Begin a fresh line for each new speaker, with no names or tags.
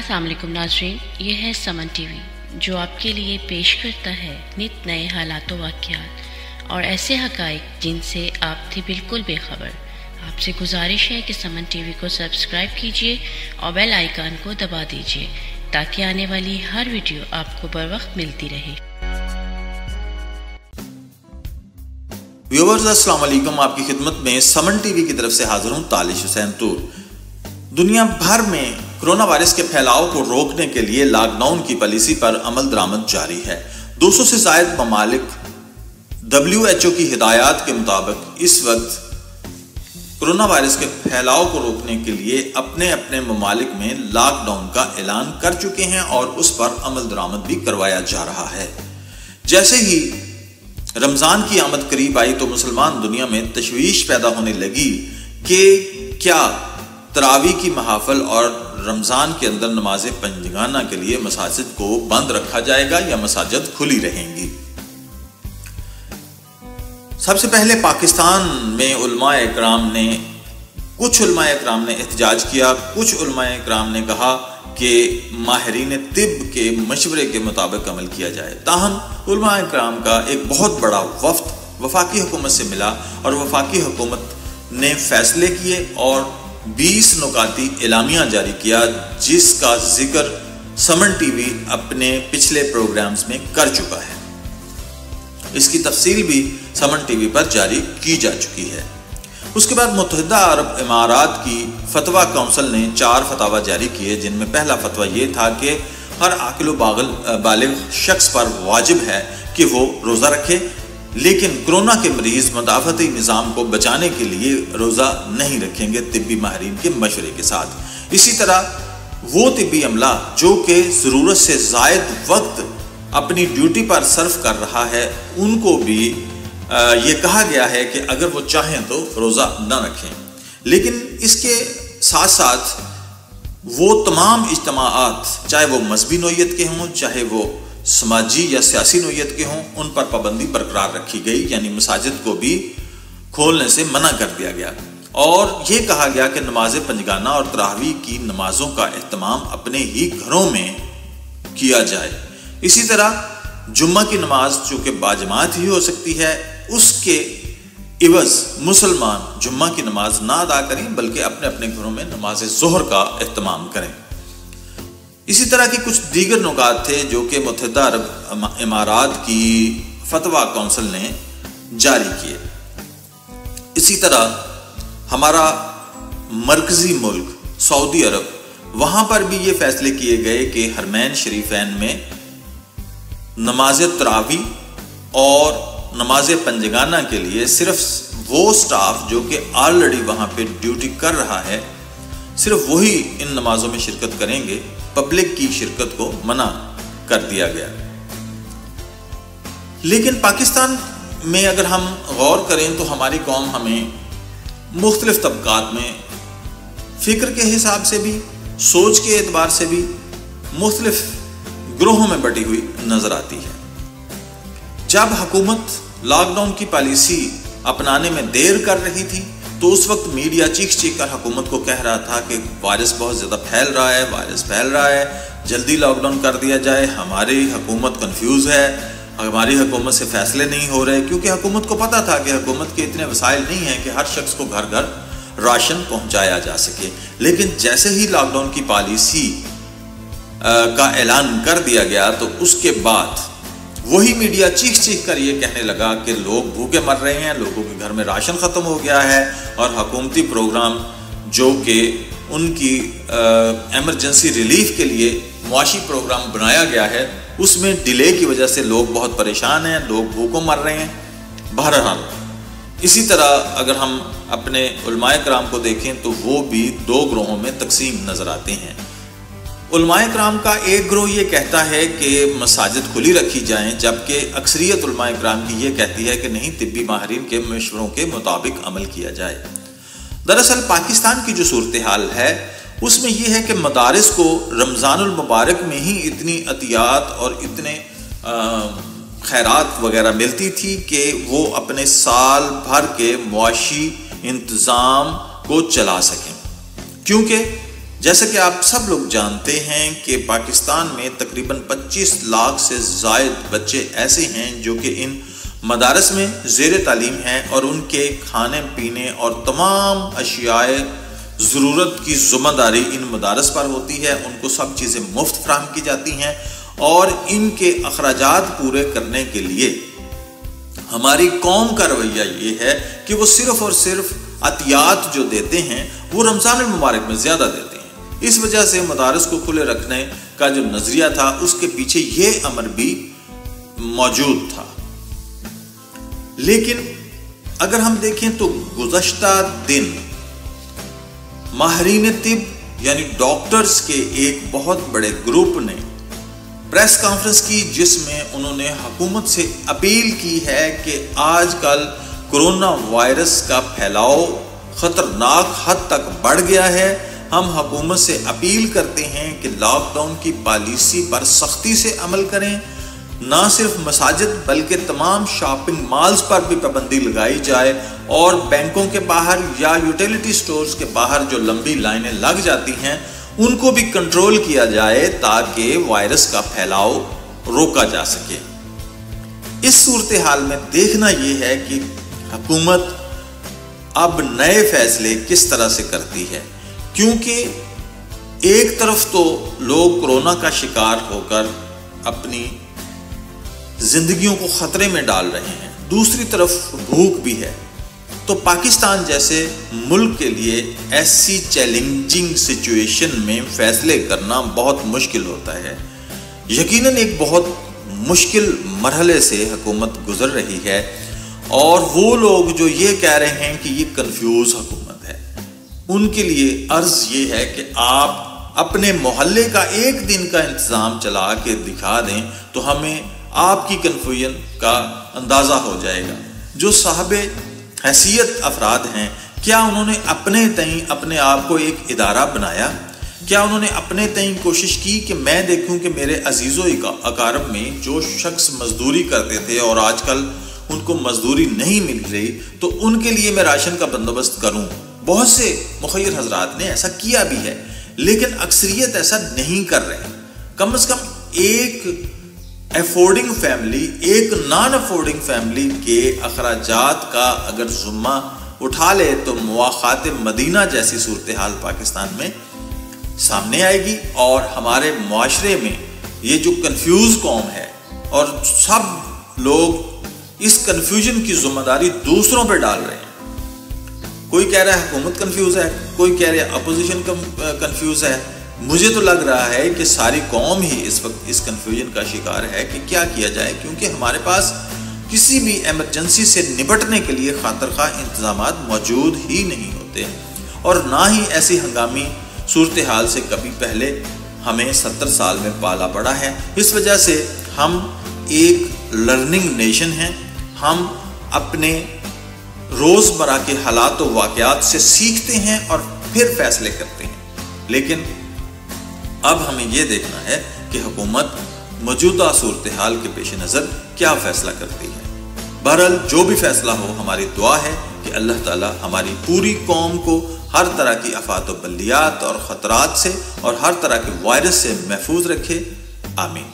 अस्सलाम वालेकुम नाज़रीन, ये है समन टीवी जो आपके लिए पेश करता है नित नए हालातों वाक़यात और ऐसे हक़ाइक़ जिनसे आप थे बिल्कुल बेखबर। आपसे गुजारिश है कि समन टीवी को सब्सक्राइब कीजिए और बेल आइकन को दबा दीजिए ताकि आने वाली हर वीडियो आपको बर वक्त मिलती रहे।
व्यूअर्स अस्सलाम वालेकुम, आपकी खिदमत में समन टीवी की तरफ से हाजिर हूँ तालिश हुसैन तूर। दुनिया भर में कोरोना वायरस के फैलाव को रोकने के लिए लॉकडाउन की पॉलिसी पर अमल दरामद जारी है। 200 से ज़ायद ममालिक WHO की हिदायत के मुताबिक इस वक्त कोरोना वायरस के फैलाव को रोकने के लिए अपने अपने ममालिक में लॉकडाउन का ऐलान कर चुके हैं और उस पर अमल दरामद भी करवाया जा रहा है। जैसे ही रमज़ान की आमद करीब आई तो मुसलमान दुनिया में तशवीश पैदा होने लगी कि क्या तरावी की महाफल और रमज़ान के अंदर नमाज पंजगाना के लिए मसाजिद को बंद रखा जाएगा या मसाजिद खुली रहेंगी। सबसे पहले पाकिस्तान में कुछ उलमाए इकराम ने एहतजाज किया। कुछ उलमाए इकराम ने कहा कि माहिरीन तिब के मशवरे के मुताबिक अमल किया जाए। ताहम उलमाए इकराम का एक बहुत बड़ा वफ्द वफाकी हुकूमत से मिला और वफाकी हुकूमत ने फैसले किए और 20 नुकाती एलामिया जारी किया, जिसका जिक्र समन टीवी अपने पिछले प्रोग्राम्स में कर चुका है। इसकी तफसील भी समन टीवी पर जारी की जा चुकी है। उसके बाद मुत्तहिदा अरब इमारात की फतवा काउंसिल ने 4 फतावा जारी किए, जिनमें पहला फतवा ये था कि हर आकिल बालिग शख्स पर वाजिब है कि वो रोज़ा रखे, लेकिन कोरोना के मरीज मदाफती निज़ाम को बचाने के लिए रोज़ा नहीं रखेंगे तिब्बी माहिरीन के मशवरे के साथ। इसी तरह वो तिब्बी अमला जो कि ज़रूरत से ज़ायद वक्त अपनी ड्यूटी पर सर्व कर रहा है, उनको भी ये कहा गया है कि अगर वो चाहें तो रोज़ा न रखें। लेकिन इसके साथ साथ वो तमाम इज्तिमाआत, चाहे वो मजहबी नोयत के हों चाहे वो समाजी या सियासी नोयत के हों, उन पर पाबंदी बरकरार रखी गई, यानी मसाजिद को भी खोलने से मना कर दिया गया और ये कहा गया कि नमाज पंजगाना और तरावी की नमाजों का एहतमाम अपने ही घरों में किया जाए। इसी तरह जुम्मा की नमाज चूँकि बाजमात ही हो सकती है, उसके इवज़ मुसलमान जुम्मा की नमाज ना अदा करें बल्कि अपने अपने घरों में नमाज ज़ोहर का एहतमाम करें। इसी तरह की कुछ दीगर नुकात थे जो कि मुत्तहिदा अरब इमारात की फतवा काउंसिल ने जारी किए। इसी तरह हमारा मरकजी मुल्क सऊदी अरब, वहाँ पर भी ये फैसले किए गए कि हरमैन शरीफैन में नमाज तरावी और नमाज पंजगाना के लिए सिर्फ वो स्टाफ जो कि ऑलरेडी वहाँ पे ड्यूटी कर रहा है, सिर्फ वही इन नमाजों में शिरकत करेंगे। पब्लिक की शिरकत को मना कर दिया गया। लेकिन पाकिस्तान में अगर हम गौर करें तो हमारी कौम हमें मुख्तलिफ तबकात में फ़िक्र के हिसाब से भी, सोच के एतबार से भी मुख्तलिफ ग्रोहों में बटी हुई नज़र आती है। जब हुकूमत लॉकडाउन की पॉलिसी अपनाने में देर कर रही थी तो उस वक्त मीडिया चीख कर हुकूमत को कह रहा था कि वायरस बहुत ज़्यादा फैल रहा है, जल्दी लॉकडाउन कर दिया जाए। हमारी हुकूमत कंफ्यूज है, हमारी हुकूमत से फैसले नहीं हो रहे, क्योंकि हुकूमत को पता था कि हुकूमत के इतने वसाइल नहीं हैं कि हर शख्स को घर घर राशन पहुंचाया जा सके। लेकिन जैसे ही लॉकडाउन की पॉलिसी का ऐलान कर दिया गया तो उसके बाद वही मीडिया चीख कर ये कहने लगा कि लोग भूखे मर रहे हैं, लोगों के घर में राशन ख़त्म हो गया है और हुकूमती प्रोग्राम जो कि उनकी एमरजेंसी रिलीफ के लिए मुआशी प्रोग्राम बनाया गया है, उसमें डिले की वजह से लोग बहुत परेशान हैं, लोग भूखों मर रहे हैं। बहरहाल इसी तरह अगर हम अपने उलमाए कराम को देखें तो वो भी 2 ग्रोहों में तकसीम नज़र आते हैं। उलमाए कराम का एक ग्रोह ये कहता है कि मसाजिद खुली रखी जाएं, जबकि अक्सरियत उलमाए कराम की ये कहती है कि नहीं, तिब्बी माहिरीन के मशवरों के मुताबिक अमल किया जाए। दरअसल पाकिस्तान की जो सूरत हाल है उसमें यह है कि मदारिस को रमज़ानुल मुबारक में ही इतनी अतियात और इतने खैरात वगैरह मिलती थी कि वो अपने साल भर के मुआशी इंतज़ाम को चला सकें, क्योंकि जैसे कि आप सब लोग जानते हैं कि पाकिस्तान में तकरीबन 25 लाख से ज़ायद बच्चे ऐसे हैं जो कि इन मदारस में ज़ेर तालीम हैं और उनके खाने पीने और तमाम अशियाए ज़रूरत की ज़िम्मेदारी इन मदारस पर होती है। उनको सब चीज़ें मुफ्त फराहम की जाती हैं और इनके अखराजात पूरे करने के लिए हमारी कौम का रवैया ये है कि वो सिर्फ़ और सिर्फ अतियात जो देते हैं वो रमज़ान मुबारक में ज़्यादा देते हैं। इस वजह से मदारस को खुले रखने का जो नज़रिया था उसके पीछे ये अमर भी मौजूद था। लेकिन अगर हम देखें तो गुज़श्ता दिन माहिरीन तिब यानी डॉक्टर्स के एक बहुत बड़े ग्रुप ने प्रेस कॉन्फ्रेंस की, जिसमें उन्होंने हुकूमत से अपील की है कि आजकल कोरोना वायरस का फैलाव खतरनाक हद तक बढ़ गया है। हम हुकूमत से अपील करते हैं कि लॉकडाउन की पॉलिसी पर सख्ती से अमल करें। ना सिर्फ मसाजिद बल्कि तमाम शॉपिंग मॉल्स पर भी पाबंदी लगाई जाए और बैंकों के बाहर या यूटिलिटी स्टोर्स के बाहर जो लंबी लाइनें लग जाती हैं उनको भी कंट्रोल किया जाए ताकि वायरस का फैलाव रोका जा सके। इस सूरत हाल में देखना यह है कि हुकूमत अब नए फैसले किस तरह से करती है, क्योंकि एक तरफ तो लोग कोरोना का शिकार होकर अपनी जिंदगियों को खतरे में डाल रहे हैं, दूसरी तरफ भूख भी है। तो पाकिस्तान जैसे मुल्क के लिए ऐसी चैलेंजिंग सिचुएशन में फैसले करना बहुत मुश्किल होता है। यकीनन एक बहुत मुश्किल मरहले से हुकूमत गुजर रही है और वो लोग जो ये कह रहे हैं कि ये कंफ्यूज हुकूमत है, उनके लिए अर्ज ये है कि आप अपने मोहल्ले का एक दिन का इंतज़ाम चला के दिखा दें तो हमें आपकी कन्फ्यूजन का अंदाज़ा हो जाएगा। जो साहबे हैसियत अफराद हैं, क्या उन्होंने अपने तई अपने आप को एक इदारा बनाया? क्या उन्होंने अपने तई कोशिश की कि मैं देखूं कि मेरे अजीज़ों अकारब में जो शख्स मजदूरी करते थे और आजकल उनको मजदूरी नहीं मिल रही तो उनके लिए मैं राशन का बंदोबस्त करूं? बहुत से मुखय्यर हजरात ने ऐसा किया भी है, लेकिन अक्सरियत ऐसा नहीं कर रहे। कम से कम एक अफोर्डिंग फैमिली, एक नॉन अफोर्डिंग फैमिली के अखराजात का अगर जुम्मा उठा ले तो मुआखात मदीना जैसी सूरत हाल पाकिस्तान में सामने आएगी और हमारे मुआशरे में ये जो कंफ्यूज कौम है और सब लोग इस कंफ्यूजन की जिम्मेदारी दूसरों पे डाल रहे हैं। कोई कह रहा है हुकूमत कंफ्यूज है, कोई कह रहा है अपोजिशन कंफ्यूज है। मुझे तो लग रहा है कि सारी कौम ही इस वक्त इस कंफ्यूजन का शिकार है कि क्या किया जाए, क्योंकि हमारे पास किसी भी इमरजेंसी से निपटने के लिए खातरखा इंतजामात मौजूद ही नहीं होते और ना ही ऐसी हंगामी सूरत हाल से कभी पहले हमें 70 साल में पाला पड़ा है। इस वजह से हम एक लर्निंग नेशन हैं। हम अपने रोज़मर्रा के हालात व वाक़यात से सीखते हैं और फिर फैसले करते हैं। लेकिन अब हमें यह देखना है कि हुकूमत मौजूदा सूरत हाल के पेश नज़र क्या फ़ैसला करती है। बहरहाल जो भी फैसला हो, हमारी दुआ है कि अल्लाह ताला हमारी पूरी कौम को हर तरह की आफात व बलियात और ख़तरात से और हर तरह के वायरस से महफूज रखे। आमीन।